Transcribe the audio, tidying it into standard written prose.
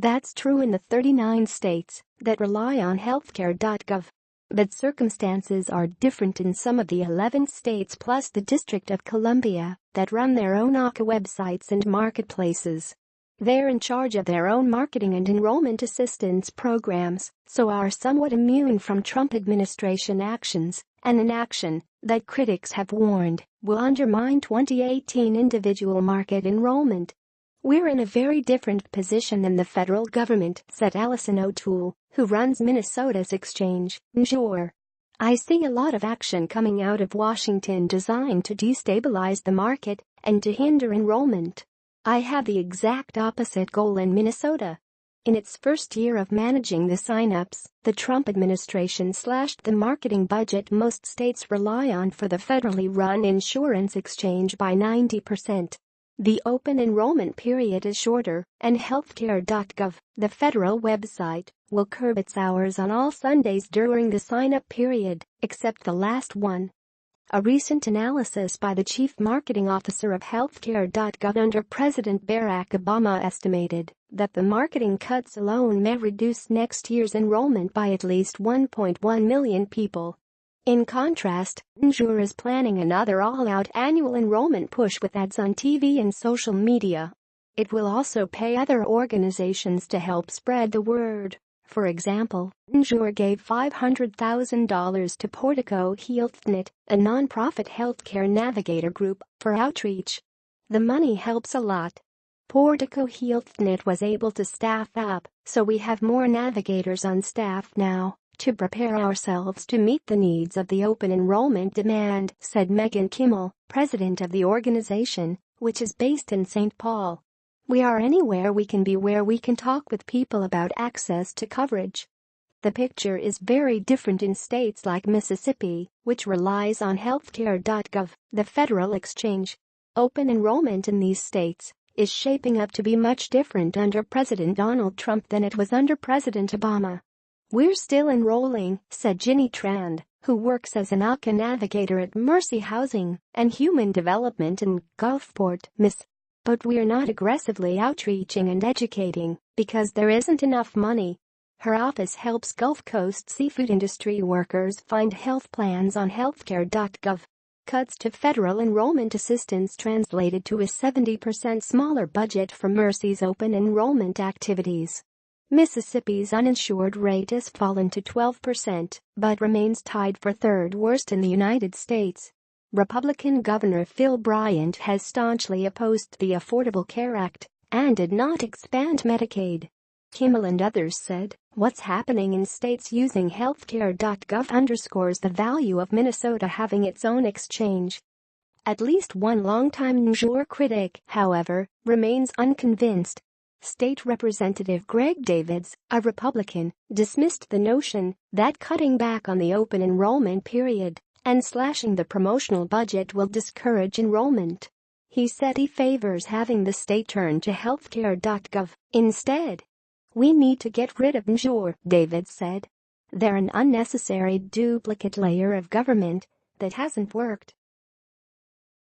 That's true in the 39 states that rely on healthcare.gov. But circumstances are different in some of the 11 states plus the District of Columbia that run their own ACA websites and marketplaces. They're in charge of their own marketing and enrollment assistance programs, so are somewhat immune from Trump administration actions, and an action that critics have warned will undermine 2018 individual market enrollment. "We're in a very different position than the federal government," said Allison O'Toole, who runs Minnesota's exchange, NJOR. "I see a lot of action coming out of Washington designed to destabilize the market and to hinder enrollment. I have the exact opposite goal in Minnesota." In its first year of managing the signups, the Trump administration slashed the marketing budget most states rely on for the federally run insurance exchange by 90%. The open enrollment period is shorter, and healthcare.gov, the federal website, will curb its hours on all Sundays during the sign-up period, except the last one. A recent analysis by the chief marketing officer of healthcare.gov under President Barack Obama estimated that the marketing cuts alone may reduce next year's enrollment by at least 1.1 million people. In contrast, NJOR is planning another all-out annual enrollment push with ads on TV and social media. It will also pay other organizations to help spread the word. For example, NJOR gave $500,000 to Portico HealthNet, a nonprofit healthcare navigator group, for outreach. The money helps a lot. Portico HealthNet was able to staff up, so we have more navigators on staff now to prepare ourselves to meet the needs of the open enrollment demand, said Megan Kimmel, president of the organization, which is based in St. Paul. "We are anywhere we can be where we can talk with people about access to coverage." The picture is very different in states like Mississippi, which relies on healthcare.gov, the federal exchange. Open enrollment in these states is shaping up to be much different under President Donald Trump than it was under President Obama. "We're still enrolling," said Ginny Trand, who works as an ACA navigator at Mercy Housing and Human Development in Gulfport, Miss. "But we're not aggressively outreaching and educating because there isn't enough money." Her office helps Gulf Coast seafood industry workers find health plans on healthcare.gov. Cuts to federal enrollment assistance translated to a 70% smaller budget for Mercy's open enrollment activities. Mississippi's uninsured rate has fallen to 12%, but remains tied for third worst in the United States. Republican Governor Phil Bryant has staunchly opposed the Affordable Care Act and did not expand Medicaid. Kimmel and others said, "What's happening in states using healthcare.gov underscores the value of Minnesota having its own exchange." At least one longtime NJOR critic, however, remains unconvinced. State Representative Greg Davids, a Republican, dismissed the notion that cutting back on the open enrollment period and slashing the promotional budget will discourage enrollment. He said he favors having the state turn to healthcare.gov instead. "We need to get rid of NJOR," Davids said. "They're an unnecessary duplicate layer of government that hasn't worked."